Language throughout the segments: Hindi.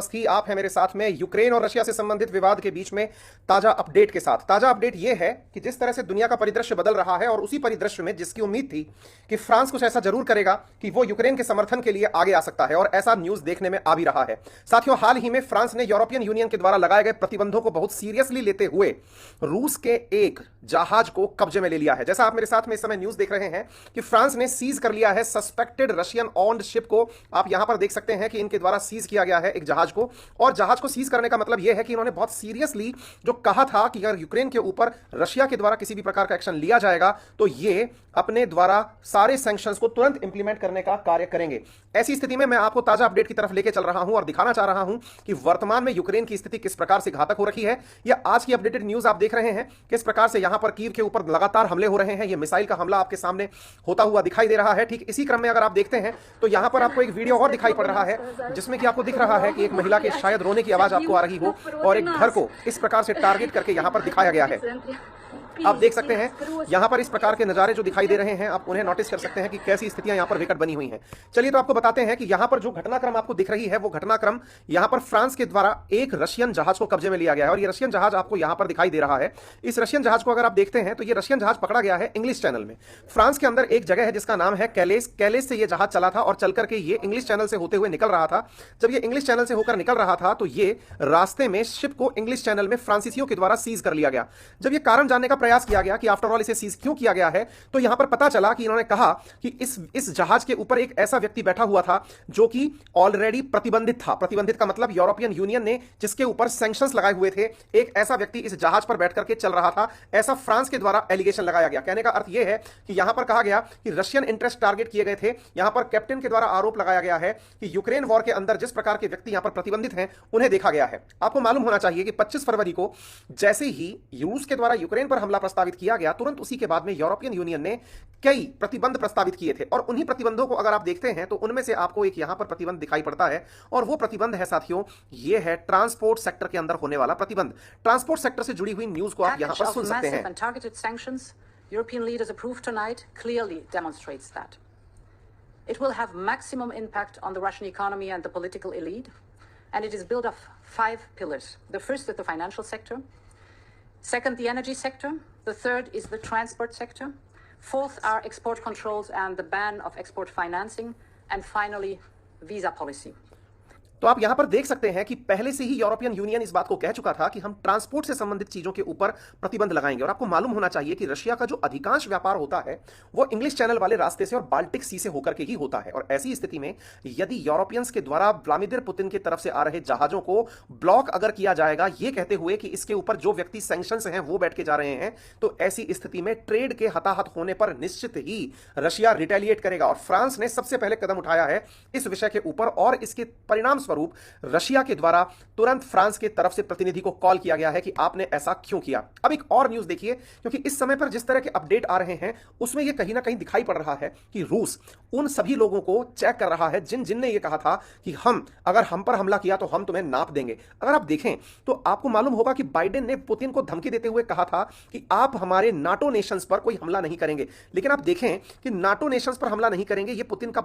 थी। आप हैं मेरे साथ में यूक्रेन और रशिया से संबंधित विवाद के बीच में ताजा अपडेट के साथ। ताजा अपडेट यह है कि जिस तरह से दुनिया का परिदृश्य बदल रहा है और उसी परिदृश्य में जिसकी उम्मीद थी कि फ्रांस कुछ ऐसा जरूर करेगा कि वो यूक्रेन के समर्थन के लिए आगे आ सकता है, और ऐसा न्यूज देखने में आ भी रहा है। साथियों, हाल ही में फ्रांस ने यूरोपियन यूनियन के द्वारा लगाए गए प्रतिबंधों को बहुत सीरियसली लेते हुए रूस के एक जहाज को कब्जे में ले लिया है। जैसा आप मेरे साथ में इस समय न्यूज देख रहे हैं कि फ्रांस ने सीज कर लिया है सस्पेक्टेड रशियन ऑन्ड शिप को। आप यहां पर देख सकते हैं कि इनके द्वारा सीज किया गया है एक जहाज को, और जहाज को सीज करने का मतलब यह है कि इन्होंने बहुत सीरियसली जो कहा था कि अगर यूक्रेन के ऊपर रशिया के द्वारा किसी भी प्रकार का एक्शन लिया जाएगा तो ये अपने द्वारा सारे सैंक्शंस को तुरंत इंप्लीमेंट करने का कार्य करेंगे। ऐसी स्थिति में मैं आपको ताजा अपडेट की तरफ लेके चल रहा हूं और दिखाना चाह रहा हूं कि वर्तमान में यूक्रेन की स्थिति किस प्रकार से घातक हो रखी है। यह आज की अपडेटेड न्यूज आप देख रहे हैं, किस प्रकार से यहां पर कीव के ऊपर लगातार हमले हो रहे हैं। यह मिसाइल का हमला आपके सामने होता हुआ दिखाई दे रहा है। ठीक इसी क्रम में अगर आप देखते हैं तो यहां पर आपको एक वीडियो और दिखाई पड़ रहा है जिसमें कि आपको दिख रहा है कि एक महिला के शायद रोने की आवाज आपको आ रही हो और एक घर को इस प्रकार से टारगेट करके यहां पर दिखाया गया है। आप देख सकते हैं यहां पर इस प्रकार के नजारे जो दिखाई दे रहे हैं, आप उन्हें नोटिस कर सकते हैं कि कैसी स्थितियां यहां पर विकट बनी हुई हैं। चलिए तो आपको बताते हैं कि यहां पर जो घटनाक्रम आपको दिख रही है वो घटनाक्रम यहां पर फ्रांस के द्वारा एक रशियन जहाज को कब्जे में लिया गया है, और ये रशियन जहाज आपको यहां पर दिखाई दे रहा है। इस रशियन जहाज को अगर आप देखते हैं तो ये रशियन जहाज पकड़ा गया है इंग्लिश चैनल में। फ्रांस के अंदर एक जगह है जिसका नाम है कैलेस। कैलेस से ये जहाज चला था और चल करके ये इंग्लिश चैनल से होते हुए निकल रहा था। जब ये इंग्लिश चैनल से होकर निकल रहा था तो ये रास्ते में शिप को इंग्लिश चैनल में फ्रांसीसियों के द्वारा सीज कर लिया गया। जब ये कारण जानने का प्रयास किया गया कि आफ्टर ऑल इसे सीज क्यों किया गया है, तो यहां पर पता चला कि इन्होंने कहा कि इस जहाज के ऊपर एक ऐसा व्यक्ति बैठा हुआ था जो कि ऑलरेडी प्रतिबंधित था। प्रतिबंधित का मतलब यूरोपियन यूनियन ने जिसके ऊपर सैंक्शंस लगाए हुए थे, एक ऐसा व्यक्ति इस जहाज पर बैठ करके चल रहा था। ऐसा फ्रांस के द्वारा एलिगेशन लगाया गया। कहने का अर्थ यह है कि यहां पर कहा गया कि रशियन इंटरेस्ट टारगेट किए गए थे। यहां पर कैप्टन के द्वारा आरोप लगाया गया है कि यूक्रेन वॉर के अंदर जिस प्रकार के व्यक्ति यहां पर प्रतिबंधित हैं उन्हें देखा गया है। आपको मालूम होना चाहिए कि 25 फरवरी को जैसे ही रूस के द्वारा यूक्रेन पर हमला प्रस्तावित किया गया, तुरंत उसी के बाद में यूरोपियन यूनियन ने कई प्रतिबंध प्रस्तावित किए थे, और उन्हीं प्रतिबंधों को अगर आप देखते हैं तो उनमें से आपको एक यहां पर प्रतिबंध दिखाई पड़ता है, और वो प्रतिबंध है साथियों, ये है ट्रांसपोर्ट सेक्टर के अंदर होने वाला प्रतिबंध। ट्रांसपोर्ट सेक्टर से जुड़ी हुई न्यूज को आप यहां पर सुन सकते हैं। European leaders approved tonight clearly demonstrates that. It will have maximum impact on the Russian economy and the political elite, and it is built of 5 pillars. The first is the financial sector. Second, the energy sector. The third is the transport sector. Fourth are export controls and the ban of export financing. And finally, visa policy. तो आप यहां पर देख सकते हैं कि पहले से ही यूरोपियन यूनियन इस बात को कह चुका था कि हम ट्रांसपोर्ट से संबंधित चीजों के ऊपर प्रतिबंध लगाएंगे। और आपको मालूम होना चाहिए कि रशिया का जो अधिकांश व्यापार होता है वो इंग्लिश चैनल वाले रास्ते से और बाल्टिक सी से होकर के ही होता है। और ऐसी स्थिति में यदि यूरोपियंस के द्वारा व्लादिमीर पुतिन की तरफ से आ रहे जहाजों को ब्लॉक अगर किया जाएगा, ये कहते हुए कि इसके ऊपर जो व्यक्ति सैंक्शंस हैं वो बैठ के जा रहे हैं, तो ऐसी स्थिति में ट्रेड के हताहत होने पर निश्चित ही रशिया रिटेलिएट करेगा। और फ्रांस ने सबसे पहले कदम उठाया है इस विषय के ऊपर, और इसके परिणाम स्वरूप रशिया के द्वारा तुरंत फ्रांस के तरफ से प्रतिनिधि को कॉल किया गया है कि आपने ऐसा क्यों किया। अब एक और न्यूज देखिए, क्योंकि इस समय पर जिस तरह के अपडेट आ रहे हैं उसमें यह कहीं ना कहीं दिखाई पड़ रहा है कि रूस उन सभी लोगों को चेक कर रहा है जिन ने यह कहा था कि अगर हम पर हमला किया तो हम तुम्हें नाप देंगे। अगर आप देखें तो आपको मालूम होगा कि बाइडेन ने पुतिन को धमकी देते हुए कहा था कि आप हमारे नाटो नेशंस पर कोई हमला नहीं करेंगे। लेकिन आप देखें कि नाटो नेशंस पर हमला नहीं करेंगे, यह पुतिन का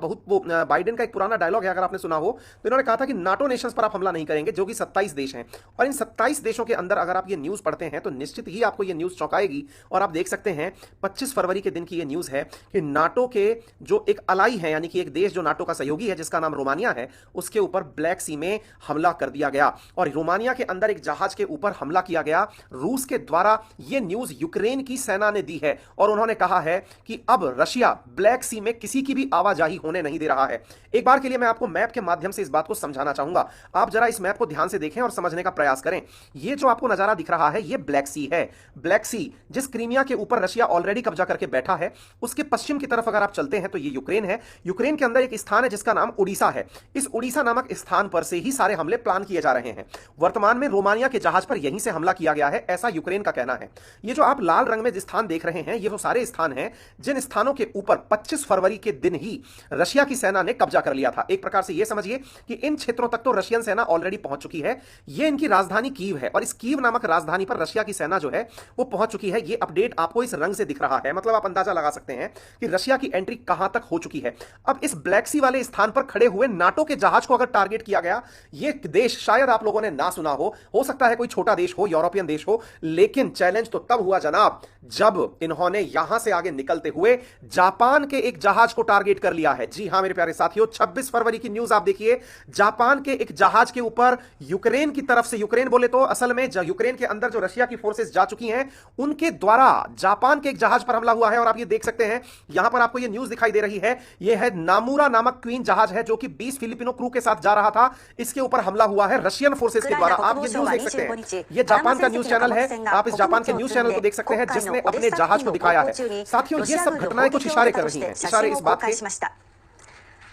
बाइडेन का एक पुराना डायलॉग है, अगर आपने सुना हो तो इन्होंने कहा था कि नाटो नेशंस पर आप हमला नहीं करेंगे, जो कि 27 देश हैं। और इन 27 देशों के अंदर अगर आप ये न्यूज पढ़ते हैं तो निश्चित ही आपको ये न्यूज चौंकाएगी। और आप देख सकते हैं 25 फरवरी के दिन की ये न्यूज है कि नाटो के जो एक अलाई है, यानी कि एक देश जो नाटो का सहयोगी है जिसका नाम रोमानिया है, उसके ऊपर ब्लैक सी में हमला कर दिया गया और रोमानिया के अंदर एक जहाज के ऊपर हमला किया गया रूस के द्वारा। यह न्यूज यूक्रेन की सेना ने दी है और उन्होंने कहा है कि अब रशिया ब्लैक सी में किसी की भी आवाजाही होने नहीं दे रहा है। एक बार के लिए मैं आपको मैप के माध्यम से इस बात को समझाना चाहूंगा। आप जरा इस मैप को ध्यान से देखें और समझने का प्रयास करें। ये जो आपको नजारा दिख रहा है ये ब्लैक सी है। ब्लैक सी जिस क्रीमिया के ऊपर रशिया ऑलरेडी कब्जा करके बैठा है, उसके पश्चिम की तरफ अगर आप चलते हैं तो ये यूक्रेन है। यूक्रेन के अंदर एक स्थान है जिसका नाम उड़ीसा है। इस उड़ीसा नामक स्थान पर से ही सारे हमले प्लान किए जा रहे हैं। वर्तमान में रोमानिया के जहाज पर यहीं से हमला किया गया है, ऐसा यूक्रेन का कहना है। ये जो आप लाल रंग में जिस स्थान देख रहे हैं ये वो सारे स्थान हैं जिन स्थानों के ऊपर 25 फरवरी के दिन ही रशिया की सेना ने कब्जा कर लिया था। एक प्रकार से यह समझिए कि इन क्षेत्रों क्षेत्रों तक तो रशियन सेना ऑलरेडी पहुंच चुकी है। ये इनकी राजधानी कीव है और इस कीव नामक राजधानी पर रशिया की सेना जो है वो पहुंच चुकी है। ये अपडेट आपको इस रंग से दिख रहा है, मतलब आप अंदाजा लगा सकते हैं कि रशिया की एंट्री कहां तक हो चुकी है। अब इस ब्लैक सी वाले स्थान पर खड़े हुए नाटो के जहाज को अगर टारगेट किया गया, ये देश शायद आप लोगों ने ना सुना हो सकता है कोई छोटा देश हो, यूरोपियन देश हो, लेकिन चैलेंज तो तब हुआ जनाब जब इन्होंने यहां से आगे निकलते हुए जापान के एक जहाज को टारगेट कर लिया है। जी हां मेरे प्यारे साथियों, 26 फरवरी की न्यूज आप देखिए, जापान के एक जहाज के ऊपर यूक्रेन की तरफ से, यूक्रेन बोले तो असल में यूक्रेन के अंदर जो रशिया की फोर्सेस जा चुकी हैं उनके द्वारा जापान के एक जहाज पर हमला हुआ है। और आप ये देख सकते हैं यहां पर आपको ये न्यूज दिखाई दे रही है, ये है नामुरा नामक क्वीन जहाज है जो कि 20 फिलिपिनो क्रू के साथ जा रहा था। इसके ऊपर हमला हुआ है रशियन फोर्सेस के द्वारा। आप ये न्यूज देख सकते हैं, ये जापान का न्यूज चैनल है, आप इस जापान के न्यूज चैनल को देख सकते हैं जिसने अपने जहाज को दिखाया है। साथियों ये सब घटनाएं कुछ इशारे कर रही हैं, इशारे इस बात के।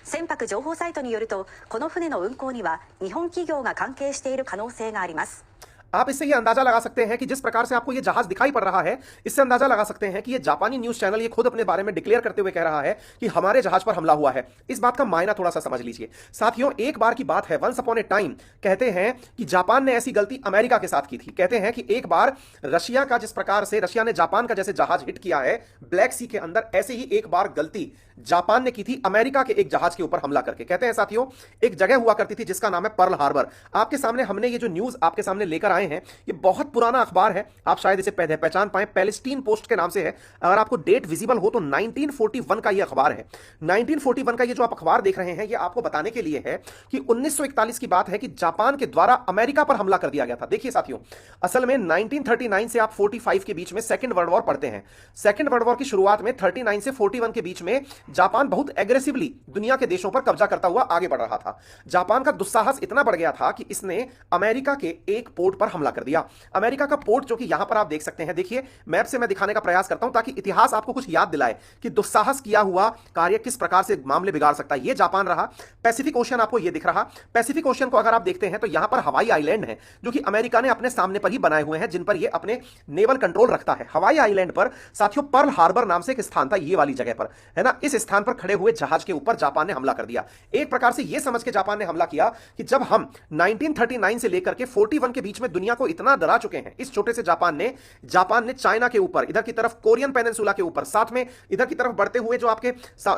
船舶情報サイトによると、この船の運航には日本企業が関係している可能性があります。 आप इससे ये अंदाजा लगा सकते हैं कि जिस प्रकार से आपको ये जहाज दिखाई पड़ रहा है, इससे अंदाजा लगा सकते हैं कि ये जापानी न्यूज चैनल ये खुद अपने बारे में डिक्लेयर करते हुए कह रहा है कि हमारे जहाज पर हमला हुआ है। इस बात का मायना थोड़ा सा समझ लीजिए साथियों। एक बार की बात है, वंस अपॉन ए टाइम, कहते हैं कि जापान ने ऐसी गलती अमेरिका के साथ की थी। कहते हैं कि एक बार रशिया का, जिस प्रकार से रशिया ने जापान का जैसे जहाज हिट किया है ब्लैक सी के अंदर, ऐसे ही एक बार गलती जापान ने की थी अमेरिका के एक जहाज के ऊपर हमला करके। कहते हैं साथियों एक जगह हुआ करती थी जिसका नाम है पर्ल हार्बर। आपके सामने हमने ये जो न्यूज आपके सामने लेकर आए हैं, ये बहुत पुराना अखबार है, आप शायद इसे पहचान पाए, पैलेस्टीन पोस्ट के नाम से है। अगर आपको डेट विजिबल हो तो 1941 का ये अखबार है। 1941 का ये जो आप अखबार देख रहे हैं, ये आपको बताने के लिए है कि 1941 की बात है कि जापान के द्वारा अमेरिका पर हमला कर दिया गया था। देखिए साथियों, असल में 1939 से आप 45 के बीच में सेकेंड वर्ल्ड वॉर पढ़ते हैं। सेकेंड वर्ल्ड वॉर की शुरुआत में 39 से 41 के बीच में जापान बहुत एग्रेसिवली दुनिया के देशों पर कब्जा करता हुआ आगे बढ़ रहा था। जापान का दुस्साहस इतना बढ़ गया था कि इसने अमेरिका के एक पोर्ट पर हमला कर दिया। अमेरिका का पोर्ट जो कि यहां पर आप देख सकते हैं, देखिए मैप से मैं दिखाने का प्रयास करता हूं ताकि इतिहास आपको कुछ याद दिलाए कि दुस्साहस किया हुआ कार्य किस प्रकार से मामले बिगाड़ सकता है। यह जापान रहा। पैसिफिक ओशन आपको यह दिख रहा। पैसिफिक ओशन को अगर आप देखते हैं तो यहां पर हवाई आइलैंड है जो कि अमेरिका ने अपने सामने पर ही बनाए हुए हैं, जिन पर यह अपने नेवल कंट्रोल रखता है। हवाई आइलैंड पर साथियों पर्ल हार्बर नाम से एक स्थान था, ये वाली जगह पर है ना। इस स्थान पर खड़े हुए जहाज के ऊपर जापान ने हमला कर दिया। एक प्रकार से यह समझ के जापान ने हमला किया कि जब हम 1939 से लेकर के 41 के बीच में दुनिया को इतना डरा चुके हैं, इस छोटे से जापान ने चाइना के ऊपर, इधर की तरफ कोरियन पेनिनसुला के ऊपर, साथ में इधर की तरफ बढ़ते हुए जो आपके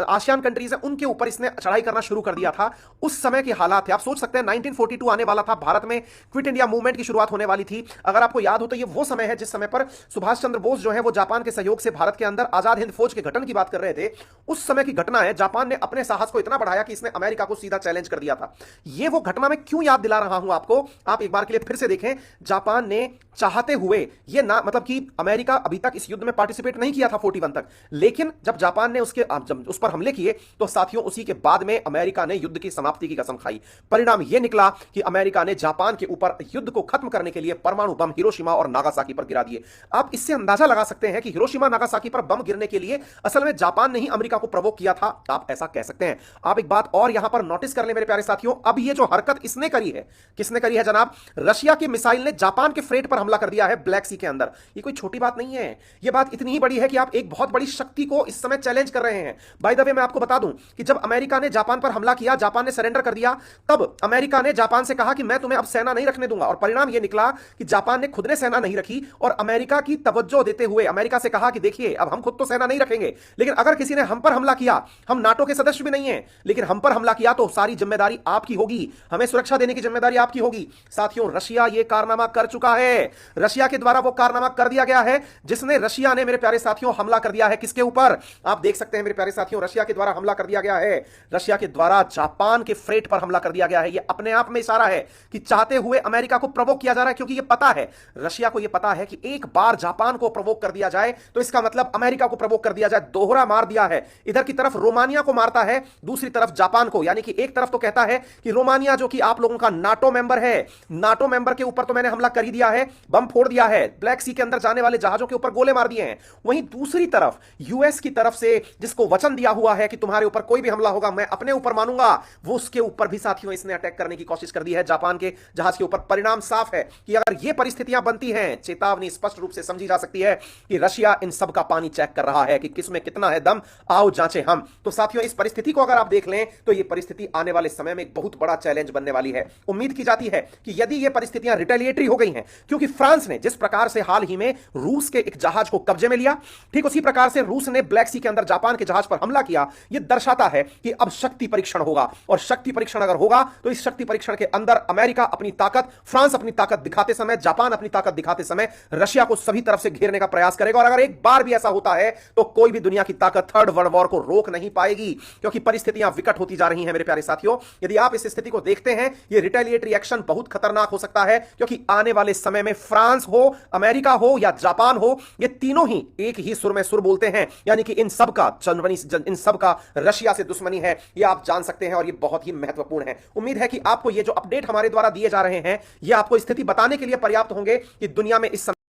आसियान कंट्रीज है उनके ऊपर इसने चढ़ाई करना शुरू कर दिया था। उस समय के हालात थे, आप सोच सकते हैं 1942 आने वाला था, भारत में क्विट इंडिया मूवमेंट की शुरुआत होने वाली थी। अगर आपको याद हो तो ये वो समय है जिस समय पर सुभाष चंद्र बोस जो है वो जापान के सहयोग से भारत के अंदर आजाद हिंद फौज के गठन की बात कर रहे थे। उस समय की घटना है, जापान ने अपने साहस को इतना बढ़ाया कि इसने अमेरिका को सीधा चैलेंज कर दिया था। ये वो घटना मैं क्यों याद दिला रहा हूं आपको, आप एक बार के लिए फिर से देखें। जापान ने चाहते हुए ये ना, मतलब कि अमेरिका अभी तक इस युद्ध में पार्टिसिपेट नहीं किया था 41 तक, लेकिन जब जापान ने जब उस पर हमले किए तो साथियों उसी के बाद में अमेरिका ने युद्ध की समाप्ति की कसम खाई। परिणाम यह निकला कि अमेरिका ने जापान के ऊपर युद्ध को खत्म करने के लिए परमाणु बम हिरोशिमा और नागासाकी पर गिरा दिए। आप इससे अंदाजा लगा सकते हैं कि हिरोशिमा नागासाकी पर बम गिरने के लिए असल में जापान ने ही अमेरिका को प्रवोक किया था, आप ऐसा कह सकते हैं। आप एक बात और यहां पर नोटिस कर ले मेरे प्यारे साथियों, अब ये जो हरकत इसने करी है, किसने करी है जनाब? रशिया की मिसाइल ने जापान के फ्रेट पर हमला कर दिया है ब्लैक सी के अंदर। ये कोई छोटी बात नहीं है, ये बात इतनी ही बड़ी है कि आप एक बहुत बड़ी शक्ति को इस समय चैलेंज कर रहे हैं। बाय द वे मैं आपको बता दूं कि जब अमेरिका ने जापान पर हमला किया, जापान ने सरेंडर कर दिया, तब अमेरिका ने जापान से कहा कि मैं तुम्हें अब सेना नहीं रखने दूंगा, और परिणाम यह निकला कि जापान ने खुद ने सेना नहीं रखी और अमेरिका की तवज्जो देते हुए अमेरिका से कहा कि देखिए अब हम खुद तो सेना नहीं रखेंगे, लेकिन अगर किसी ने हम पर हमला किया, हम नाटो के सदस्य भी नहीं है, लेकिन हम पर हमला किया तो सारी जिम्मेदारी आपकी होगी, हमें सुरक्षा देने की जिम्मेदारी आपकी होगी। साथियों रशिया यह कारनामा कर चुका है, रशिया के द्वारा वो कारनामा कर दिया गया है जिसने, रशिया ने मेरे प्यारे साथियों हमला कर दिया है किसके ऊपर? आप देख सकते हैं मेरे प्यारे साथियों, रशिया के द्वारा हमला कर दिया गया है, रशिया के द्वारा जापान के फ्रेट पर हमला कर दिया गया है। यह अपने आप में इशारा है कि चाहते हुए अमेरिका को प्रवोक किया जा रहा है, क्योंकि यह पता है, रशिया को यह पता है कि एक बार जापान को प्रवोक कर दिया जाए तो इसका मतलब अमेरिका को प्रवोक कर दिया जाए। दोहरा मार दिया है, इधर की तरफ रोमानिया को मारता है, दूसरी तरफ जापान को। यानी कि एक तरफ तो कहता है कि रोमानिया जो कि आप लोगों का नाटो मेंबर है, नाटो मेंबर के ऊपर तो तो मैंने हमला कर ही दिया है, बम फोड़ दिया है, ब्लैक सी के अंदर जाने वाले जहाजों के ऊपर गोले मार दिए हैं। वहीं दूसरी तरफ यूएस की तरफ से जिसको वचन दिया हुआ है कि तुम्हारे ऊपर कोई भी हमला होगा मैं अपने ऊपर मानूंगा, वो उसके ऊपर भी साथियों इसने अटैक करने की कोशिश कर दी है जापान के जहाज के ऊपर। परिणाम साफ है कि अगर ये परिस्थितियां बनती हैं, चेतावनी स्पष्ट रूप से समझी जा सकती है कि रशिया इन सब का पानी चेक कर रहा है कि किसमें कितना है दम, आओ जांचें हम। तो साथियों इस परिस्थिति को अगर आप देख लें तो यह परिस्थिति आने वाले समय में एक बहुत बड़ा चैलेंज बनने वाली है। उम्मीद की जाती है कि यदि यह परिस्थितियां रिटेलिएटरी हो गई हैं, क्योंकि फ्रांस ने जिस प्रकार से हाल ही में रूस के एक जहाज को कब्जे में लिया, ठीक उसी प्रकार से रूस ने ब्लैक सी के अंदर जापान के जहाज पर हमला किया। यह दर्शाता है कि अब शक्ति परीक्षण होगा, और शक्ति परीक्षण अगर होगा तो इस शक्ति परीक्षण के अंदर अमेरिका अपनी ताकत, फ्रांस अपनी ताकत दिखाते समय, जापान अपनी ताकत दिखाते समय रशिया को सभी तरफ से घेरने का प्रयास करेगा। और अगर एक बार भी ऐसा होता है तो कोई भी दुनिया की ताकत थर्ड वर्ल्ड वॉर को रोक नहीं पाएगी, क्योंकि परिस्थितियां विकट होती जा रही हैं मेरे प्यारे साथियों। यदि आप इस स्थिति को देखते हैं, यह रिटेलिएटरी एक्शन बहुत खतरनाक हो सकता है, क्योंकि आने वाले समय में फ्रांस हो, अमेरिका हो या जापान हो, ये तीनों ही एक ही सुर में सुर बोलते हैं, यानी कि इन सब का रशिया से दुश्मनी है, यह आप जान सकते हैं, और यह बहुत ही महत्वपूर्ण है। उम्मीद है कि आपको ये जो अपडेट हमारे द्वारा दिए जा रहे हैं, यह आपको स्थिति बताने के लिए पर्याप्त होंगे कि दुनिया में इस समय